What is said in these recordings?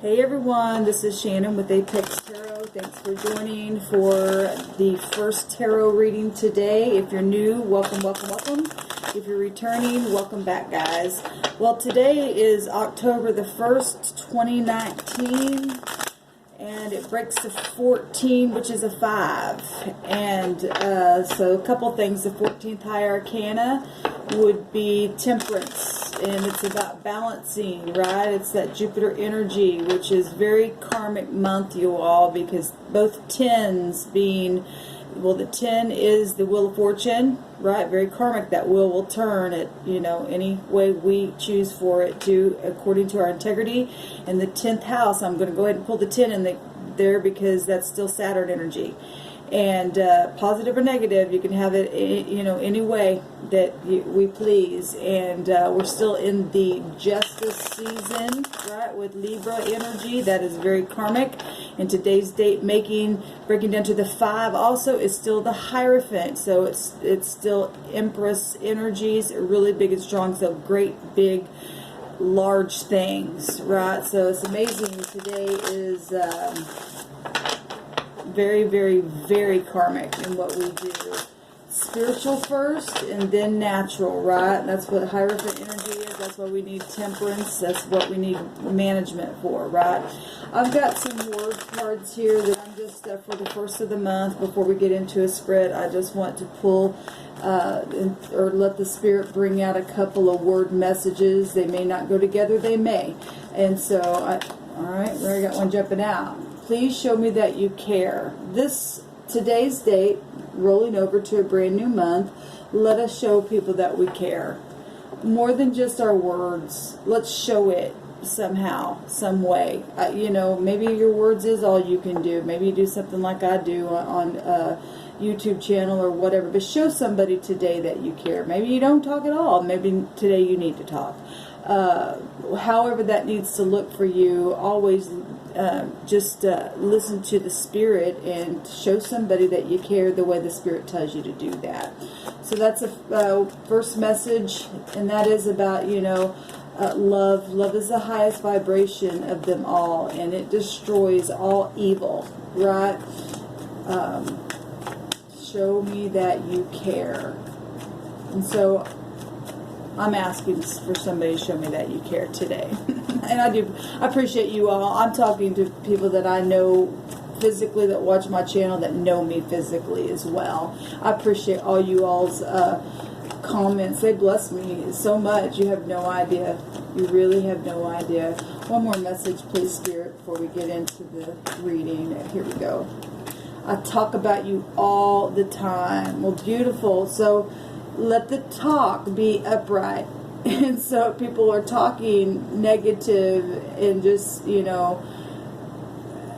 Hey everyone, this is Shannon with Apex Tarot. Thanks for joining for the first tarot reading today. If you're new, welcome, welcome, welcome. If you're returning, welcome back, guys. Well, today is October the 1st, 2019, and it breaks to 14, which is a 5. And so a couple things. The 14th High Arcana would be Temperance, and it's about balancing, right? It's that Jupiter energy, which is very karmic month, you all, because both 10s being, well, the 10 is the Wheel of Fortune, right? Very karmic. That wheel will turn it, you know, any way we choose for it to, according to our integrity. And the 10th house, I'm going to go ahead and pull the 10 in there because that's still Saturn energy. And positive or negative, you can have it, you know, any way that we please. And we're still in the justice season, right, with Libra energy. That is very karmic. And today's date breaking down to the 5 also is still the Hierophant. So it's still Empress energies, really big and strong. So great, big, large things, right? So it's amazing. Today is very, very, very karmic in what we do. Spiritual first and then natural, right? That's what Hierophant energy is. That's why we need Temperance. That's what we need management for, right? I've got some word cards here that I'm just, for the first of the month, before we get into a spread, I just want to pull or let the Spirit bring out a couple of word messages. They may not go together, they may. And so, all right, I got one jumping out. Please show me that you care. Today's date, rolling over to a brand new month, let us show people that we care. More than just our words. Let's show it somehow, some way. You know, maybe your words is all you can do. Maybe you do something like I do on YouTube channel or whatever. But show somebody today that you care. Maybe you don't talk at all. Maybe today you need to talk. However that needs to look for you, always just listen to the Spirit and show somebody that you care the way the Spirit tells you to do that. So that's a first message, and that is about, you know, love. Love is the highest vibration of them all, and it destroys all evil, right? Show me that you care. And so I'm asking for somebody to show me that you care today. And I appreciate you all. I'm talking to people that I know physically, that watch my channel, that know me physically as well. I appreciate all you all's comments. They bless me so much. You have no idea. You really have no idea. One more message, please, Spirit, before we get into the reading. Here we go. I talk about you all the time. Well, beautiful. So let the talk be upright. And so people are talking negative and just, you know,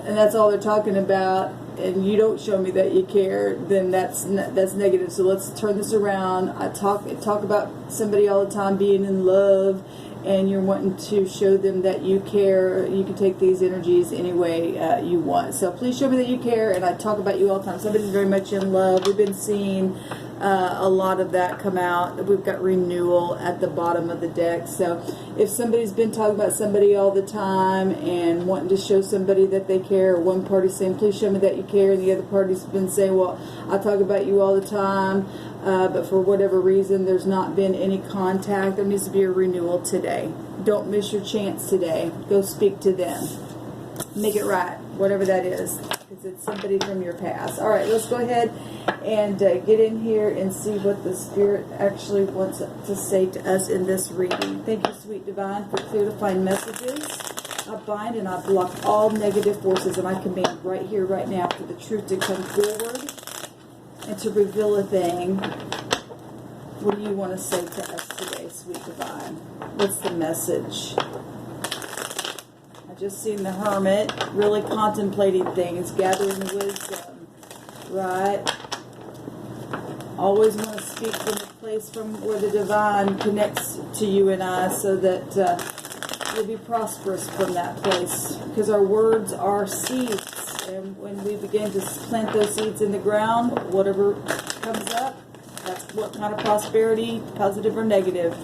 and that's all they're talking about, and you don't show me that you care, then that's negative. So let's turn this around. I talk about somebody all the time being in love, and you're wanting to show them that you care. You can take these energies any way you want. So please show me that you care, and I talk about you all the time. Somebody's very much in love. We've been seeing a lot of that come out. We've got renewal at the bottom of the deck. So if somebody's been talking about somebody all the time and wanting to show somebody that they care, or one party's saying, please show me that you care, and the other party's been saying, well, I talk about you all the time, but for whatever reason there's not been any contact, there needs to be a renewal today. Don't miss your chance today. Go speak to them. Make it right, whatever that is, because it's somebody from your past. All right, let's go ahead and get in here and see what the Spirit actually wants to say to us in this reading. Thank you, Sweet Divine, for clear to find messages. I bind and I block all negative forces, and I command right here, right now, for the truth to come forward and to reveal a thing. What do you want to say to us today, Sweet Divine? What's the message? I just seen the Hermit really contemplating things, gathering wisdom, right? Always want to speak from the place from where the Divine connects to you and I, so that we'll be prosperous from that place, because our words are seeds, and when we begin to plant those seeds in the ground, whatever comes up, that's what kind of prosperity, positive or negative,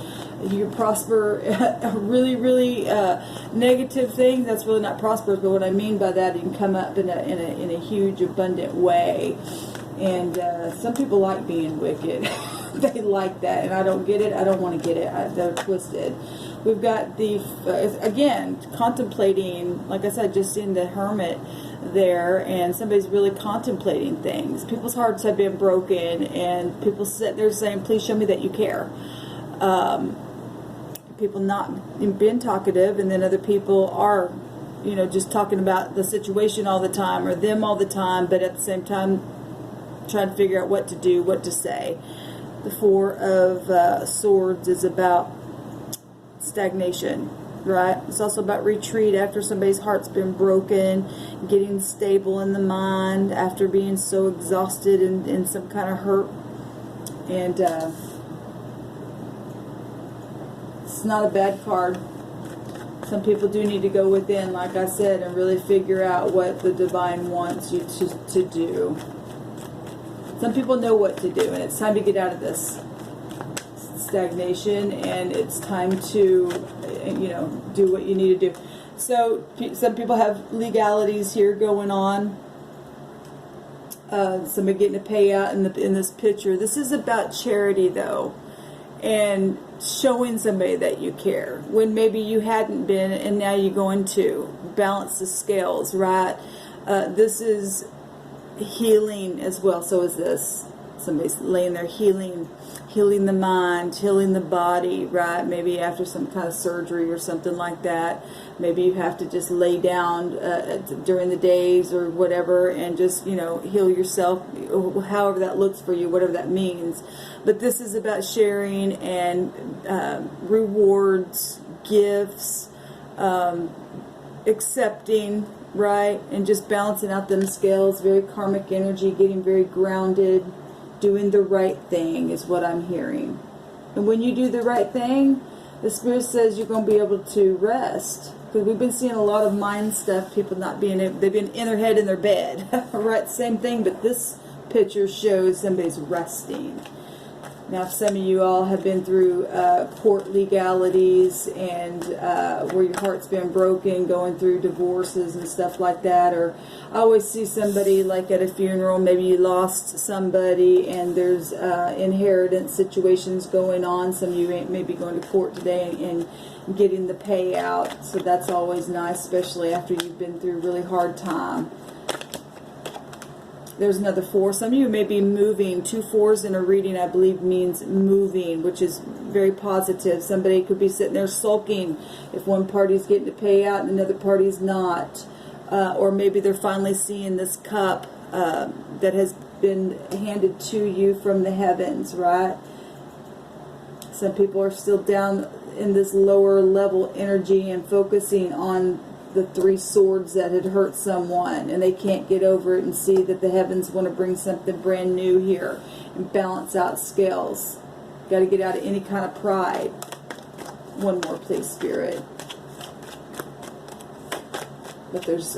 you prosper really, really negative things. That's really not prosperous. But what I mean by that, you can come up in a huge, abundant way. And some people like being wicked. They like that, and I don't get it. I don't want to get it. They're twisted. We've got the again, contemplating. Like I said, just in the Hermit there, and somebody's really contemplating things. People's hearts have been broken, and people sit there saying, "Please show me that you care." People not been talkative, and then other people are, just talking about the situation all the time, or them all the time, but at the same time trying to figure out what to do, what to say. The Four of Swords is about stagnation, right? It's also about retreat after somebody's heart's been broken, getting stable in the mind after being so exhausted and in some kind of hurt. And it's not a bad card. Some people do need to go within, like I said, and really figure out what the divine wants you to do. Some people know what to do, and it's time to get out of this stagnation, and it's time to, do what you need to do. So some people have legalities here going on. Somebody getting a payout in this picture. This is about charity, though, and showing somebody that you care when maybe you hadn't been, and now you're going to balance the scales, right? This is healing as well. So is this. Somebody's laying there healing the mind, healing the body, right? Maybe after some kind of surgery or something like that. Maybe you have to just lay down during the days or whatever, and just, heal yourself, however that looks for you, whatever that means. But this is about sharing and rewards, gifts, accepting, right? And just balancing out them scales, very karmic energy, getting very grounded. Doing the right thing is what I'm hearing. And when you do the right thing, the Spirit says you're going to be able to rest. Because we've been seeing a lot of mind stuff, people not being able, they've been in their head in their bed. Right, same thing, but this picture shows somebody's resting. Now, some of you all have been through court legalities, and where your heart's been broken, going through divorces and stuff like that. Or I always see somebody like at a funeral, maybe you lost somebody, and there's inheritance situations going on. Some of you may be going to court today and getting the payout. So that's always nice, especially after you've been through a really hard time. There's another 4. Some of you may be moving. 2 4s in a reading, I believe, means moving, which is very positive. Somebody could be sitting there sulking if one party's getting to pay out and another party's not. Or maybe they're finally seeing this cup that has been handed to you from the heavens, right? Some people are still down in this lower level energy and focusing on the 3 swords that had hurt someone, and they can't get over it and see that the heavens want to bring something brand new here and balance out scales. Got to get out of any kind of pride. One more, please, Spirit. But there's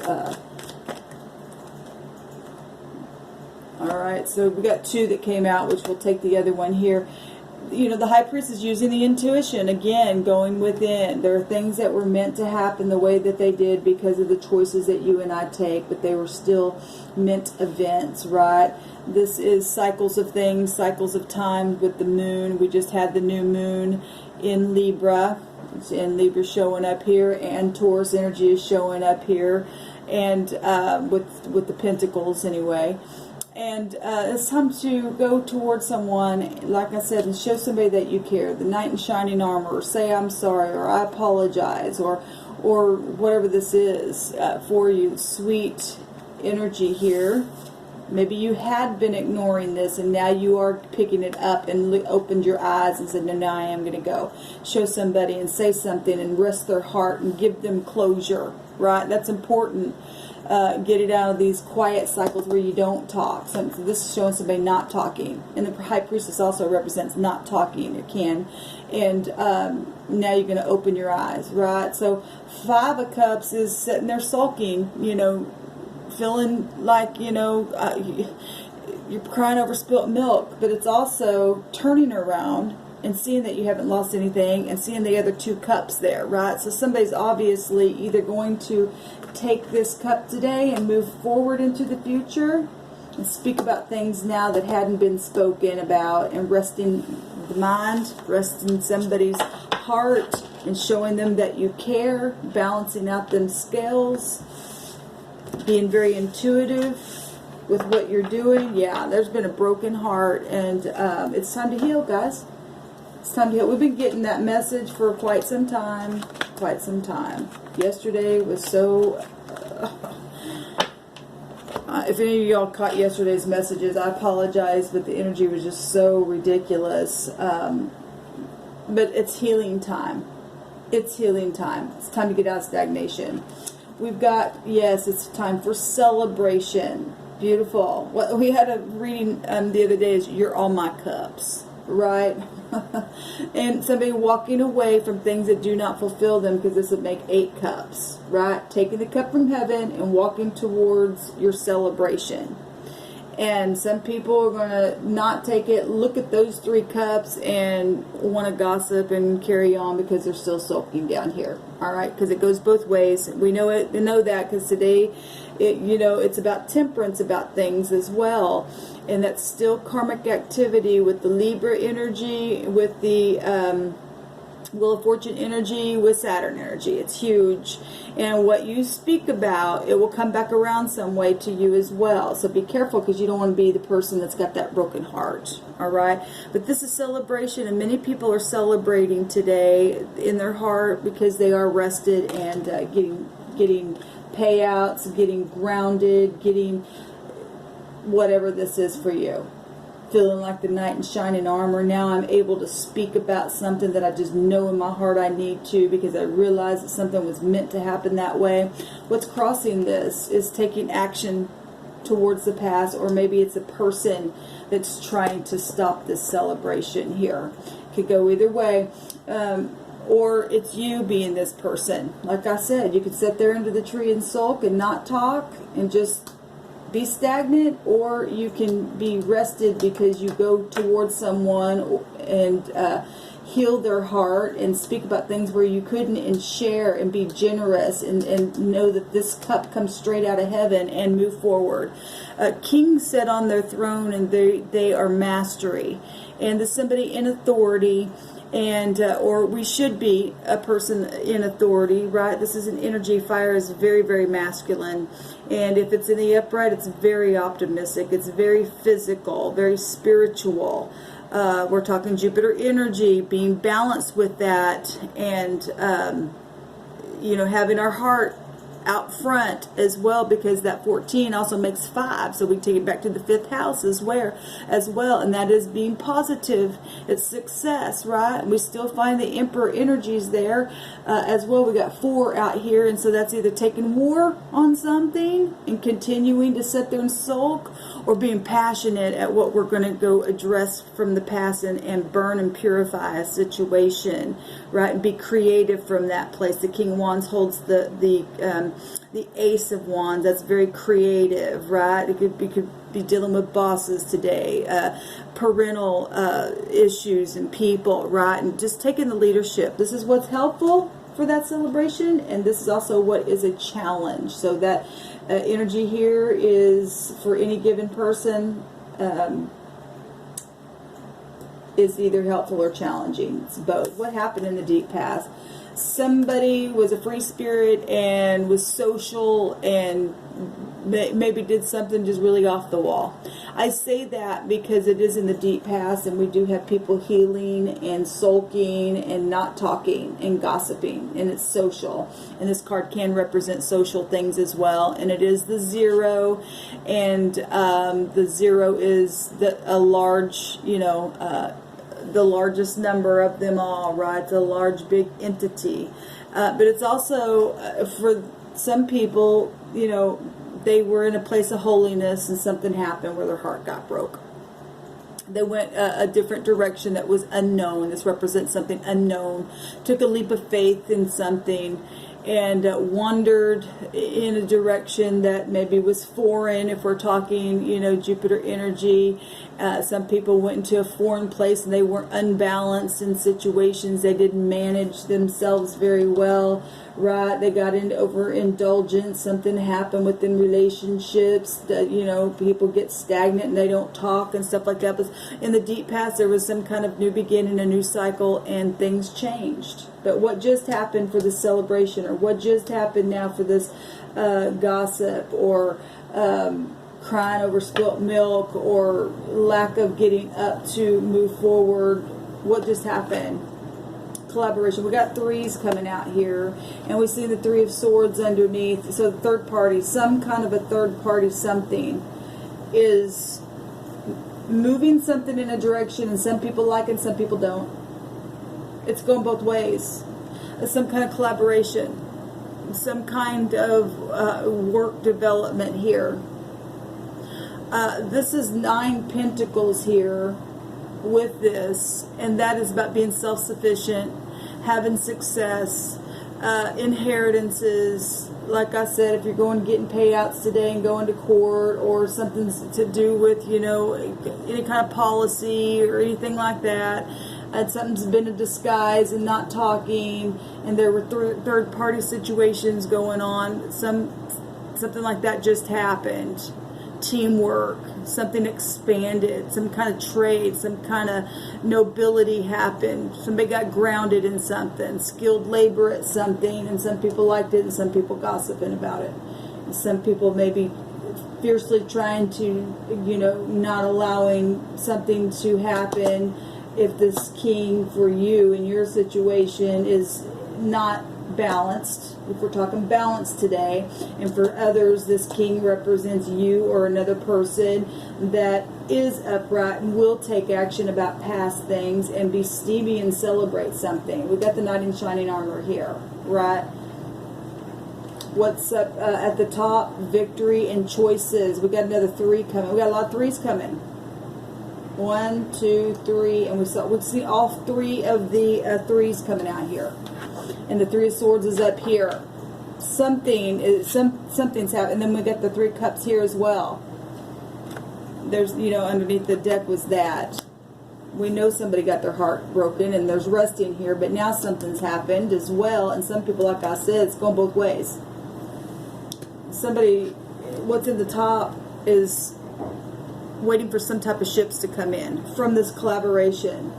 alright, so we got 2 that came out, which we'll take the other one here. The High Priest is using the intuition, again, going within. There are things that were meant to happen the way that they did because of the choices that you and I take, but they were still meant events, right? This is cycles of things, cycles of time with the moon. We just had the new moon in Libra, and Libra showing up here, and Taurus energy is showing up here, and with the pentacles anyway. And it's time to go towards someone, like I said, and show somebody that you care. The knight in shining armor, or say I'm sorry, or I apologize, or whatever this is for you. Sweet energy here. Maybe you had been ignoring this, and now you are picking it up and opened your eyes and said, no, now I am going to go. Show somebody and say something and rest their heart and give them closure, right? That's important. Get it out of these quiet cycles where you don't talk. So this is showing somebody not talking. And the High Priestess also represents not talking. It can. And now you're going to open your eyes, right? So 5 of Cups is sitting there sulking, feeling like, you're crying over spilt milk. But it's also turning around, and seeing that you haven't lost anything, and seeing the other 2 cups there, right? So somebody's obviously either going to take this cup today and move forward into the future and speak about things now that hadn't been spoken about, and resting the mind, resting somebody's heart, and showing them that you care, balancing out them scales, being very intuitive with what you're doing. Yeah, there's been a broken heart, and it's time to heal, guys. It's time to heal. We've been getting that message for quite some time. Yesterday was so... if any of y'all caught yesterday's messages, I apologize, but the energy was just so ridiculous. But it's healing time. It's healing time. It's time to get out of stagnation. We've got, yes, it's time for celebration. Beautiful. What we had a reading the other day is "You're all my cups," right? And somebody walking away from things that do not fulfill them, because this would make 8 cups, right? Taking the cup from heaven and walking towards your celebration. And some people are going to not take it, look at those 3 cups, and want to gossip and carry on because they're still sulking down here. All right, because it goes both ways. We know it. We know that because today, it's about temperance about things as well, and that's still karmic activity with the Libra energy, with the Wheel of Fortune energy, with Saturn energy. It's huge. And what you speak about, it will come back around some way to you as well. So be careful, because you don't want to be the person that's got that broken heart. All right? But this is celebration, and many people are celebrating today in their heart because they are rested and getting payouts, getting grounded, getting whatever this is for you. Feeling like the knight in shining armor. Now I'm able to speak about something that I just know in my heart I need to, because I realize that something was meant to happen that way. What's crossing this is taking action towards the past, or maybe it's a person that's trying to stop this celebration here. Could go either way. Or it's you being this person. Like I said, you could sit there under the tree and sulk and not talk and just be stagnant, or you can be rested because you go towards someone and heal their heart and speak about things where you couldn't, and share and be generous, and know that this cup comes straight out of heaven, and move forward. Kings sit on their throne, and they are mastery, and there's somebody in authority, and or we should be a person in authority, right? This is an energy. Fire is very, very masculine, and if it's in the upright, it's very optimistic. It's very physical, very spiritual. We're talking Jupiter energy, being balanced with that, and having our heart out front as well, because that 14 also makes 5, so we take it back to the 5th house as well, and that is being positive. It's success, right? And we still find the Emperor energies there as well. We got 4 out here, and so that's either taking war on something and continuing to sit there and sulk, or being passionate at what we're going to go address from the past and burn and purify a situation, right? And be creative from that place. The King of Wands holds the Ace of Wands. That's very creative, right? It could be dealing with bosses today, parental issues and people, right? And just taking the leadership. This is what's helpful for that celebration, and this is also what is a challenge. So that energy here is for any given person is either helpful or challenging. It's both. What happened in the deep past? Somebody was a free spirit and was social and maybe did something just really off the wall. I say that because it is in the deep past, and we do have people healing and sulking and not talking and gossiping, and it's social. And this card can represent social things as well, and it is the 0, and the 0 is a large, the largest number of them all, right? It's a large, big entity. But it's also, for some people, they were in a place of holiness and something happened where their heart got broke. They went a different direction that was unknown. This represents something unknown. Took a leap of faith in something, and wandered in a direction that maybe was foreign, if we're talking, you know, Jupiter energy. Some people went into a foreign place and they were unbalanced in situations. They didn't manage themselves very well, right? They got into overindulgence. Something happened within relationships that, you know, people get stagnant and they don't talk and stuff like that. But in the deep past, there was some kind of new beginning, a new cycle, and things changed. But what just happened for the celebration, or what just happened now for this gossip, or crying over spilt milk, or lack of getting up to move forward, what just happened? Collaboration. We got threes coming out here, and we see the Three of Swords underneath. So the third party, some kind of a third party something, is moving something in a direction, and some people like it and some people don't. It's going both ways. Some kind of collaboration, some kind of work development here. This is 9 Pentacles here with this, and that is about being self-sufficient, having success, inheritances. Like I said, if you're going getting payouts today and going to court, or something to do with, you know, any kind of policy or anything like that, something's been a disguise and not talking, and there were third party situations going on. Something like that just happened. Teamwork, something expanded, some kind of trade, some kind of nobility happened. Somebody got grounded in something, skilled labor at something, and some people liked it and some people gossiping about it. And some people maybe fiercely trying to, you know, not allowing something to happen. If this king for you in your situation is not balanced, if we're talking balance today, and for others this king represents you or another person that is upright and will take action about past things and be steamy and celebrate something. We've got the knight in shining armor here, right? What's up at the top? Victory and choices. We got another 3 coming. We got a lot of 3s coming. 1, 2, 3, and we see all 3 of the 3s coming out here. And the Three of Swords is up here. Something's happened. And then we got the 3 cups here as well. There's, you know, underneath the deck was that. We know somebody got their heart broken, and there's rust in here, but now something's happened as well. And some people, like I said, it's going both ways. Somebody, what's in the top is waiting for some type of ships to come in from this collaboration.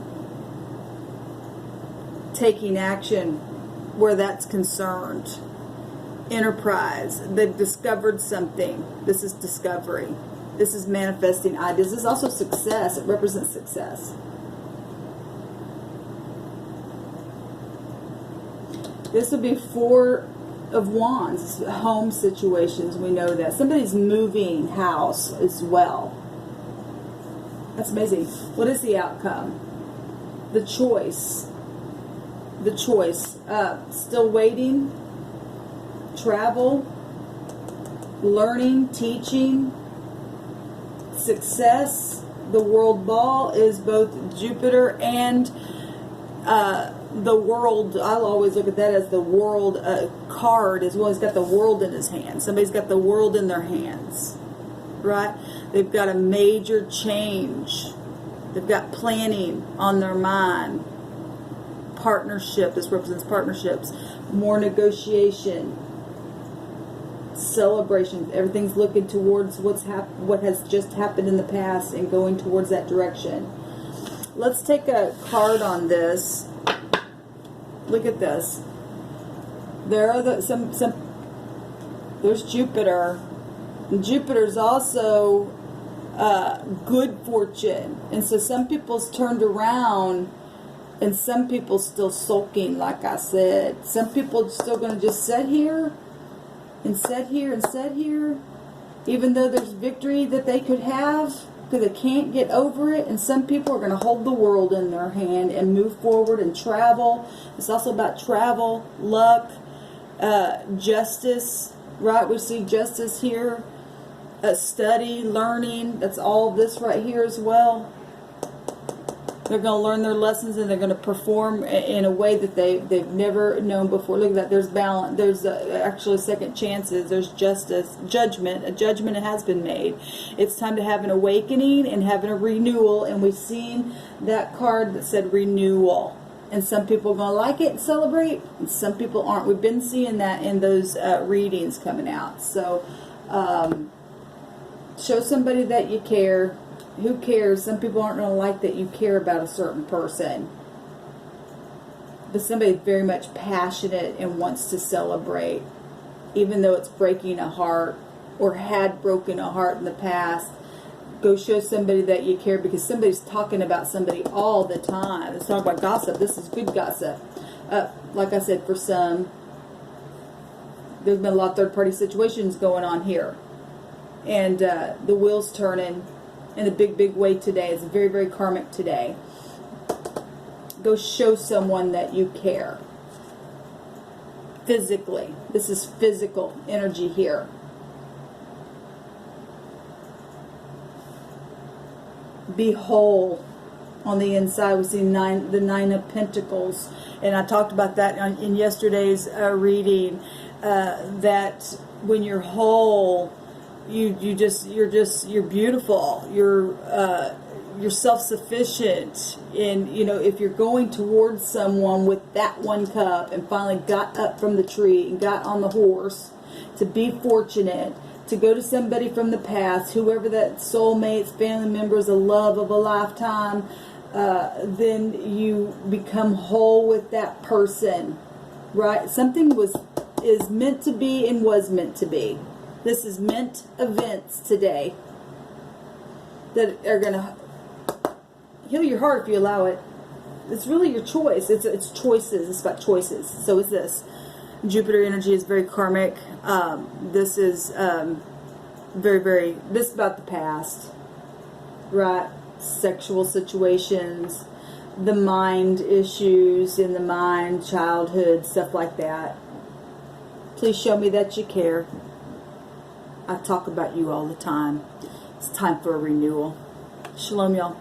Taking action where that's concerned. Enterprise. They've discovered something. This is discovery. This is manifesting ideas. This is also success. It represents success. This would be 4 of Wands. Home situations. We know that. Somebody's moving house as well. That's amazing. What is the outcome? The choice. The choice. Still waiting. Travel. Learning. Teaching. Success. The world ball is both Jupiter and the world. I'll always look at that as the world card as well. He's got the world in his hand. Somebody's got the world in their hands. Right? They've got a major change. They've got planning on their mind. Partnership. This represents partnerships. More negotiation. Celebration. Everything's looking towards what has just happened in the past and going towards that direction. Let's take a card on this. Look at this. There are there's Jupiter. And Jupiter's also good fortune. And so some people's turned around and some people still sulking, like I said. Some people still going to just sit here and sit here and sit here, even though there's victory that they could have, because they can't get over it. And some people are going to hold the world in their hand and move forward and travel. It's also about travel, luck, justice, right? We see justice here. Study, learning, that's all this right here as well. They're going to learn their lessons, and they're going to perform in a way that they've never known before. Look at that. There's balance. There's actually second chances. There's justice, judgment. A judgment has been made. It's time to have an awakening and having a renewal. And we've seen that card that said renewal. And some people are going to like it and celebrate, and some people aren't. We've been seeing that in those readings coming out. So show somebody that you care. Who cares? Some people aren't going to like that you care about a certain person. But somebody very much passionate and wants to celebrate, even though it's breaking a heart or had broken a heart in the past. Go show somebody that you care, because somebody's talking about somebody all the time. Let's talk about gossip. This is good gossip. Like I said, for some, there's been a lot of third-party situations going on here. And the wheel's turning in a big, big way today. It's very, very karmic today. Go show someone that you care. Physically. This is physical energy here. Be whole on the inside. We see the Nine of Pentacles, and I talked about that in yesterday's reading. That when you're whole, you're beautiful. You're self-sufficient, and if you're going towards someone with that one cup and finally got up from the tree and got on the horse, to be fortunate. To go to somebody from the past, whoever that soulmates, family members, a love of a lifetime, then you become whole with that person, right? Something is meant to be and was meant to be. This is meant events today that are going to heal your heart if you allow it. It's really your choice. It's choices. It's about choices. So is this. Jupiter energy is very karmic. This is very, very, this is about the past, right? Sexual situations, the mind issues in the mind, childhood, stuff like that. Please show me that you care. I talk about you all the time. It's time for a renewal. Shalom, y'all.